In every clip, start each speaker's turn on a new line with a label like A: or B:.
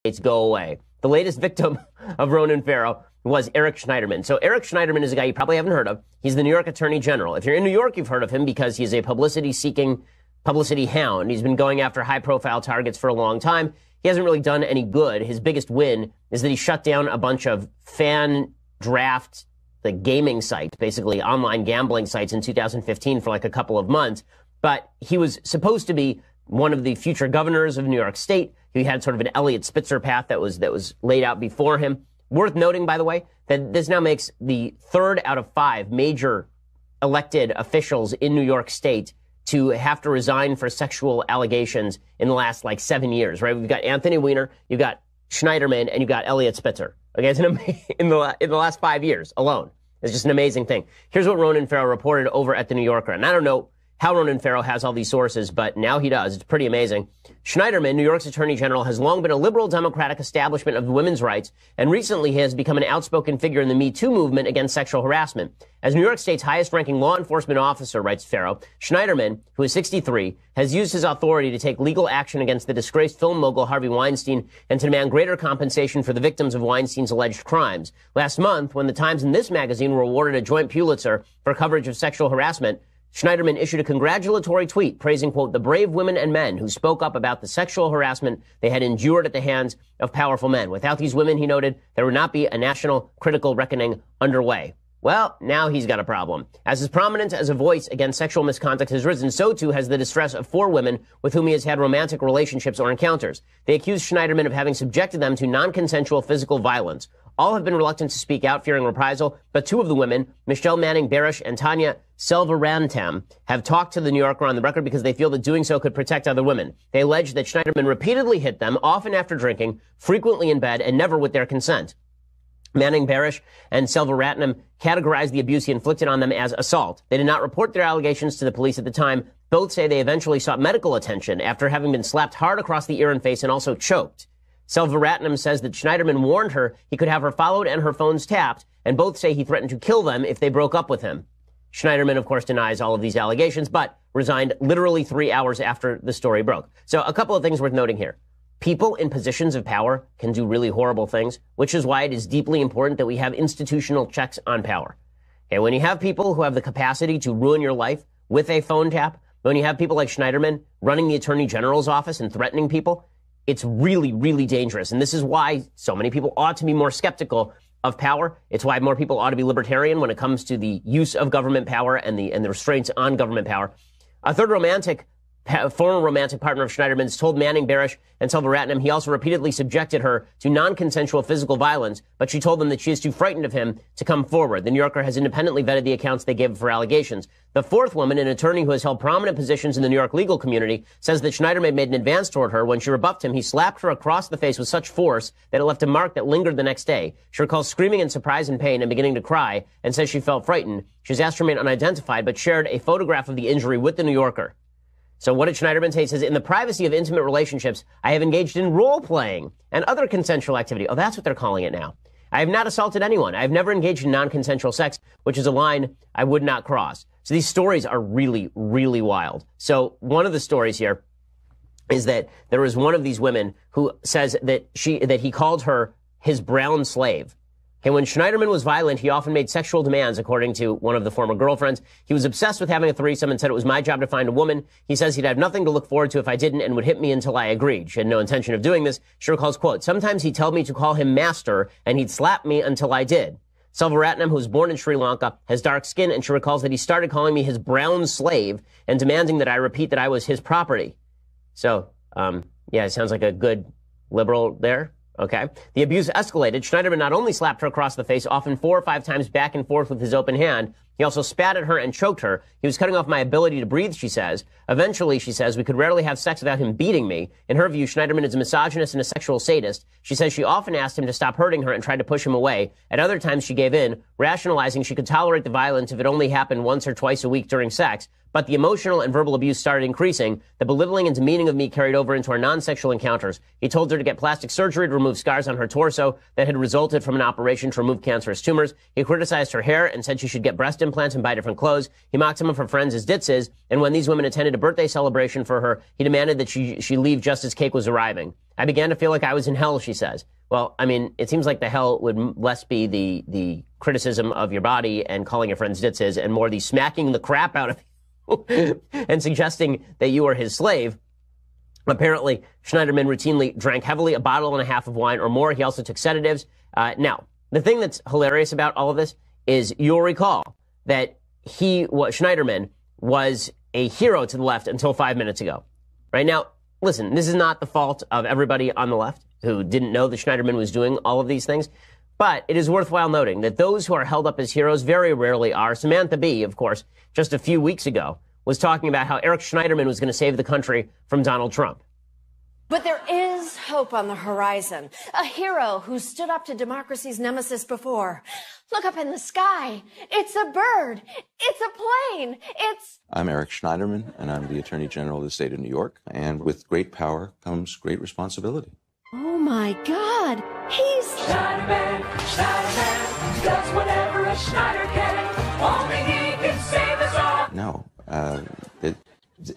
A: States go away. The latest victim of Ronan Farrow was Eric Schneiderman. So Eric Schneiderman is a guy you probably haven't heard of. He's the New York Attorney General. If you're in New York, you've heard of him because he's a publicity-seeking publicity hound. He's been going after high-profile targets for a long time. He hasn't really done any good. His biggest win is that he shut down a bunch of fan draft, the gaming sites, basically online gambling sites in 2015 for like a couple of months. But he was supposed to be one of the future governors of New York State. He had sort of an Eliot Spitzer path that was laid out before him. Worth noting, by the way, that this now makes the third out of 5 major elected officials in New York State to have to resign for sexual allegations in the last, 7 years, right? We've got Anthony Weiner, you've got Schneiderman, and you've got Eliot Spitzer. Okay, it's in the last 5 years alone. It's just an amazing thing. Here's what Ronan Farrow reported over at The New Yorker. And I don't know how Ronan Farrow has all these sources, but now he does. It's pretty amazing. Schneiderman, New York's Attorney General, has long been a liberal democratic establishment of women's rights, and recently he has become an outspoken figure in the Me Too movement against sexual harassment. As New York State's highest-ranking law enforcement officer, writes Farrow, Schneiderman, who is 63, has used his authority to take legal action against the disgraced film mogul Harvey Weinstein and to demand greater compensation for the victims of Weinstein's alleged crimes. Last month, when the Times and this magazine were awarded a joint Pulitzer for coverage of sexual harassment, Schneiderman issued a congratulatory tweet praising, quote, the brave women and men who spoke up about the sexual harassment they had endured at the hands of powerful men. Without these women, he noted, there would not be a national critical reckoning underway. Well, now he's got a problem. As his prominence as a voice against sexual misconduct has risen, so too has the distress of 4 women with whom he has had romantic relationships or encounters. They accuse Schneiderman of having subjected them to non-consensual physical violence. All have been reluctant to speak out, fearing reprisal, but 2 of the women, Michelle Manning-Barish and Tanya Selvarantam, have talked to The New Yorker on the record because they feel that doing so could protect other women. They allege that Schneiderman repeatedly hit them, often after drinking, frequently in bed, and never with their consent. Manning-Barish and Selvaratnam categorized the abuse he inflicted on them as assault. They did not report their allegations to the police at the time. Both say they eventually sought medical attention after having been slapped hard across the ear and face and also choked. Selvaratnam says that Schneiderman warned her he could have her followed and her phones tapped, and both say he threatened to kill them if they broke up with him. Schneiderman, of course, denies all of these allegations, but resigned literally 3 hours after the story broke. So a couple of things worth noting here. People in positions of power can do really horrible things, which is why it is deeply important that we have institutional checks on power. Okay, when you have people who have the capacity to ruin your life with a phone tap, when you have people like Schneiderman running the Attorney General's office and threatening people, it's really, really dangerous. And this is why so many people ought to be more skeptical of power. It's why more people ought to be libertarian when it comes to the use of government power and the restraints on government power. A third former romantic partner of Schneiderman's told Manning-Barish and Selvaratnam he also repeatedly subjected her to non-consensual physical violence, but she told them that she is too frightened of him to come forward. The New Yorker has independently vetted the accounts they gave for allegations. The 4th woman, an attorney who has held prominent positions in the New York legal community, says that Schneiderman made an advance toward her. When she rebuffed him, he slapped her across the face with such force that it left a mark that lingered the next day. She recalls screaming in surprise and pain and beginning to cry and says she felt frightened. She's asked to remain unidentified, but shared a photograph of the injury with the New Yorker. So what did Schneiderman say? He says, in the privacy of intimate relationships, I have engaged in role-playing and other consensual activity. Oh, that's what they're calling it now. I have not assaulted anyone. I have never engaged in non-consensual sex, which is a line I would not cross. So these stories are really, really wild. So one of the stories here is that there was one of these women who says that he called her his brown slave. Okay, when Schneiderman was violent, he often made sexual demands, according to one of the former girlfriends. He was obsessed with having a threesome and said it was my job to find a woman. He says he'd have nothing to look forward to if I didn't and would hit me until I agreed. She had no intention of doing this. She recalls, quote, sometimes he'd tell me to call him master and he'd slap me until I did. Selvaratnam, who was born in Sri Lanka, has dark skin, and she recalls that he started calling me his brown slave and demanding that I repeat that I was his property. So, yeah, it sounds like a good liberal there. Okay. The abuse escalated. Schneiderman not only slapped her across the face, often 4 or 5 times back and forth with his open hand, he also spat at her and choked her. He was cutting off my ability to breathe, she says. Eventually, she says, we could rarely have sex without him beating me. In her view, Schneiderman is a misogynist and a sexual sadist. She says she often asked him to stop hurting her and tried to push him away. At other times, she gave in, rationalizing she could tolerate the violence if it only happened once or twice a week during sex. but the emotional and verbal abuse started increasing. The belittling and demeaning of me carried over into our non-sexual encounters. He told her to get plastic surgery to remove scars on her torso that had resulted from an operation to remove cancerous tumors. He criticized her hair and said she should get breast implants and buy different clothes. He mocked some of her friends as ditzes, and when these women attended a birthday celebration for her, he demanded that she leave just as cake was arriving. I began to feel like I was in hell, she says. Well, I mean, it seems like the hell would less be the criticism of your body and calling your friends ditzes, and more the smacking the crap out of you and suggesting that you are his slave. Apparently, Schneiderman routinely drank heavily, a bottle and a half of wine or more. He also took sedatives. Now, the thing that's hilarious about all of this is you'll recall that Schneiderman was a hero to the left until 5 minutes ago. Right now, listen, this is not the fault of everybody on the left who didn't know that Schneiderman was doing all of these things. But it is worthwhile noting that those who are held up as heroes very rarely are. Samantha Bee, of course, just a few weeks ago, was talking about how Eric Schneiderman was going to save the country from Donald Trump.
B: But there is hope on the horizon. A hero who stood up to democracy's nemesis before. Look up in the sky. It's a bird. It's a plane.
C: I'm Eric Schneiderman, and I'm the Attorney General of the state of New York. And with great power comes great responsibility.
B: Oh, my God. He's
D: Schneiderman, Schneiderman, does whatever a Schneider can. Only he can save us all.
C: No, it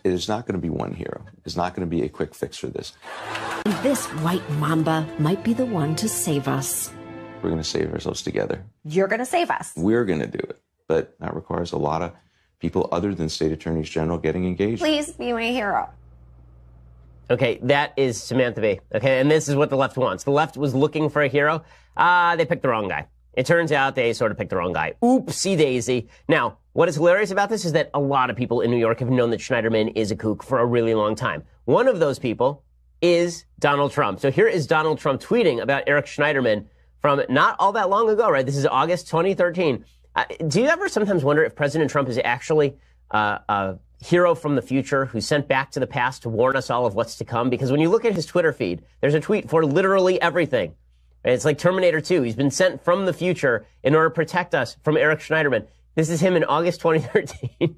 C: is not going to be one hero. It's not going to be a quick fix for this.
B: This white mamba might be the one to save us.
C: We're going to save ourselves together.
E: You're going to save us.
C: We're going to do it. But that requires a lot of people other than state attorneys general getting engaged.
E: Please be my hero.
A: Okay, that is Samantha Bee. Okay, and this is what the left wants. The left was looking for a hero. They picked the wrong guy. It turns out they sort of picked the wrong guy. Oopsie daisy. Now, what is hilarious about this is that a lot of people in New York have known that Schneiderman is a kook for a really long time. One of those people is Donald Trump. So here is Donald Trump tweeting about Eric Schneiderman from not all that long ago, right? This is August 2013. Do you ever sometimes wonder if President Trump is actually a hero from the future who's sent back to the past to warn us all of what's to come? Because when you look at his Twitter feed, there's a tweet for literally everything. It's like Terminator 2. He's been sent from the future in order to protect us from Eric Schneiderman. This is him in August 2013.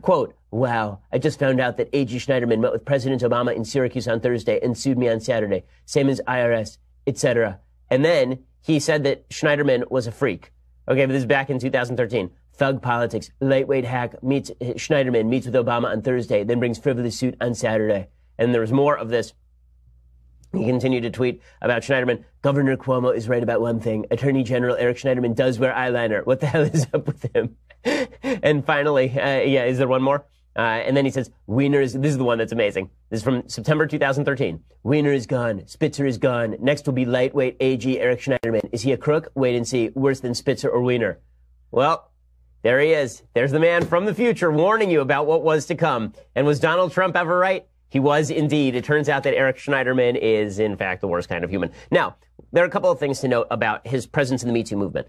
A: Quote, wow, I just found out that A.G. Schneiderman met with President Obama in Syracuse on Thursday and sued me on Saturday. Same as IRS, etc. And then he said that Schneiderman was a freak. Okay, but this is back in 2013. Thug politics, lightweight hack, meets Schneiderman, meets with Obama on Thursday, then brings frivolous suit on Saturday. And there was more of this. He continued to tweet about Schneiderman. Governor Cuomo is right about one thing. Attorney General Eric Schneiderman does wear eyeliner. What the hell is up with him? And finally, is there one more? And then he says, Wiener is, this is the one that's amazing. This is from September 2013. Wiener is gone. Spitzer is gone. Next will be lightweight AG Eric Schneiderman. Is he a crook? Wait and see. Worse than Spitzer or Wiener. Well, there he is. There's the man from the future warning you about what was to come. And was Donald Trump ever right? He was indeed. It turns out that Eric Schneiderman is, in fact, the worst kind of human. Now, there are a couple of things to note about his presence in the Me Too movement.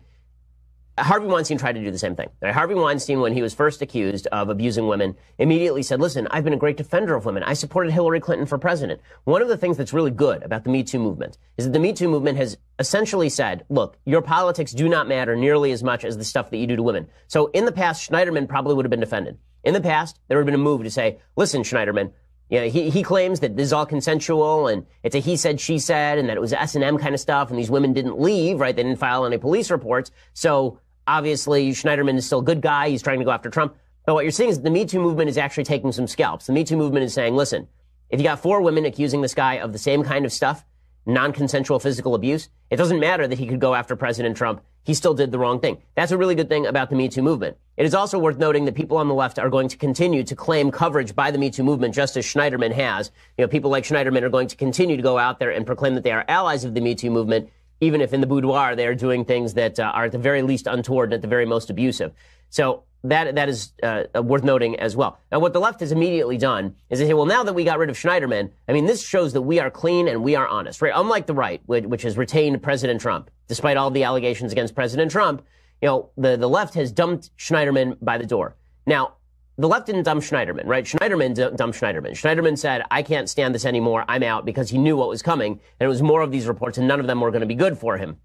A: Harvey Weinstein tried to do the same thing. Harvey Weinstein, when he was first accused of abusing women, immediately said, listen, I've been a great defender of women. I supported Hillary Clinton for president. One of the things that's really good about the Me Too movement is that the Me Too movement has essentially said, look, your politics do not matter nearly as much as the stuff that you do to women. So in the past, Schneiderman probably would have been defended. In the past, there would have been a move to say, listen, Schneiderman, yeah, he claims that this is all consensual and it's a he said, she said, and that it was S&M kind of stuff, and these women didn't leave, right? They didn't file any police reports. So obviously, Schneiderman is still a good guy. He's trying to go after Trump. But what you're seeing is the Me Too movement is actually taking some scalps. The Me Too movement is saying, listen, if you got 4 women accusing this guy of the same kind of stuff, non-consensual physical abuse, it doesn't matter that he could go after President Trump. He still did the wrong thing. That's a really good thing about the Me Too movement. It is also worth noting that people on the left are going to continue to claim coverage by the Me Too movement, just as Schneiderman has. You know, people like Schneiderman are going to continue to go out there and proclaim that they are allies of the Me Too movement, even if in the boudoir they are doing things that are at the very least untoward and at the very most abusive. So that is worth noting as well. Now, what the left has immediately done is they say, well, now that we got rid of Schneiderman, I mean, this shows that we are clean and we are honest, right? Unlike the right, which has retained President Trump, despite all the allegations against President Trump, you know, the left has dumped Schneiderman by the door. Now, the left didn't dump Schneiderman, right? Schneiderman dumped Schneiderman. Schneiderman said, I can't stand this anymore. I'm out, because he knew what was coming. And it was more of these reports, and none of them were going to be good for him.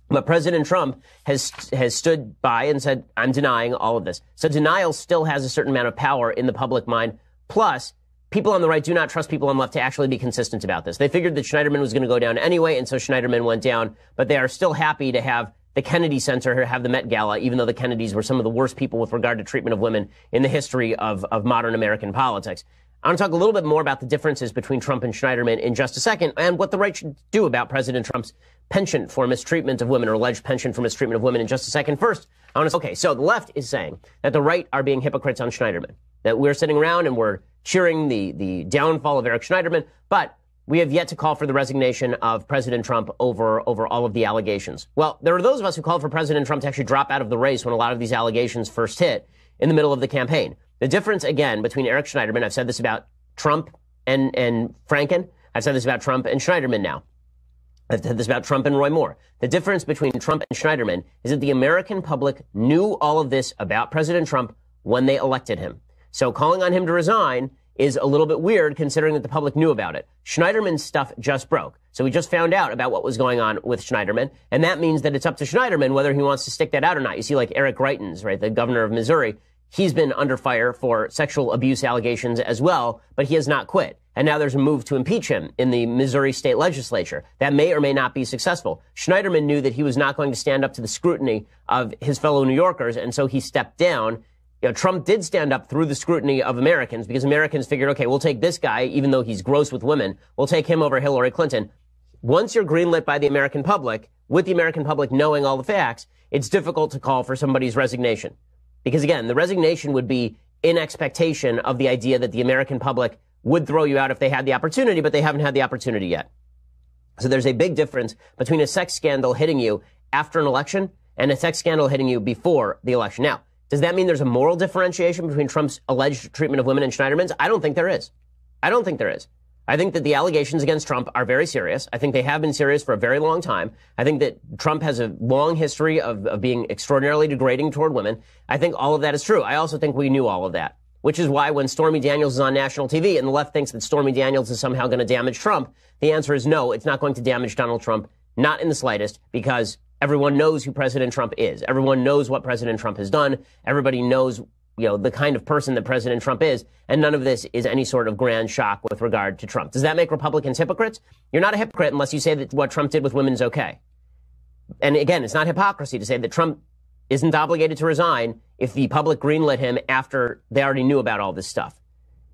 A: But President Trump has stood by and said, I'm denying all of this. So denial still has a certain amount of power in the public mind. Plus, people on the right do not trust people on the left to actually be consistent about this. They figured that Schneiderman was going to go down anyway, and so Schneiderman went down. But they are still happy to have the Kennedy Center have the Met Gala, even though the Kennedys were some of the worst people with regard to treatment of women in the history of modern American politics. I want to talk a little bit more about the differences between Trump and Schneiderman in just a second, and what the right should do about President Trump's penchant for mistreatment of women, or alleged penchant for mistreatment of women, in just a second. First, I want to okay, so the left is saying that the right are being hypocrites on Schneiderman, that we're sitting around and we're cheering the downfall of Eric Schneiderman, but we have yet to call for the resignation of President Trump over all of the allegations. Well, there are those of us who called for President Trump to actually drop out of the race when a lot of these allegations first hit in the middle of the campaign. The difference, again, between Eric Schneiderman, I've said this about Trump and Franken, I've said this about Trump and Schneiderman now. I've said this about Trump and Roy Moore. The difference between Trump and Schneiderman is that the American public knew all of this about President Trump when they elected him. So calling on him to resign is a little bit weird considering that the public knew about it. Schneiderman's stuff just broke. So we just found out about what was going on with Schneiderman, and that means that it's up to Schneiderman whether he wants to stick that out or not. You see, like Eric Greitens, right, the governor of Missouri, he's been under fire for sexual abuse allegations as well, but he has not quit. And now there's a move to impeach him in the Missouri state legislature. That may or may not be successful. Schneiderman knew that he was not going to stand up to the scrutiny of his fellow New Yorkers, and so he stepped down. You know, Trump did stand up through the scrutiny of Americans because Americans figured, okay, we'll take this guy, even though he's gross with women, we'll take him over Hillary Clinton. Once you're greenlit by the American public, with the American public knowing all the facts, it's difficult to call for somebody's resignation. Because again, the resignation would be in expectation of the idea that the American public would throw you out if they had the opportunity, but they haven't had the opportunity yet. So there's a big difference between a sex scandal hitting you after an election and a sex scandal hitting you before the election. Now, does that mean there's a moral differentiation between Trump's alleged treatment of women and Schneiderman's? I don't think there is. I don't think there is. I think that the allegations against Trump are very serious. I think they have been serious for a very long time. I think that Trump has a long history of being extraordinarily degrading toward women. I think all of that is true. I also think we knew all of that, which is why when Stormy Daniels is on national TV and the left thinks that Stormy Daniels is somehow going to damage Trump, the answer is no, it's not going to damage Donald Trump, not in the slightest, because everyone knows who President Trump is. Everyone knows what President Trump has done. Everybody knows, you know, the kind of person that President Trump is, and none of this is any sort of grand shock with regard to Trump. Does that make Republicans hypocrites? You're not a hypocrite unless you say that what Trump did with women is okay. And again, it's not hypocrisy to say that Trump isn't obligated to resign if the public greenlit him after they already knew about all this stuff.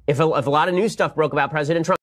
A: If a lot of new stuff broke about President Trump,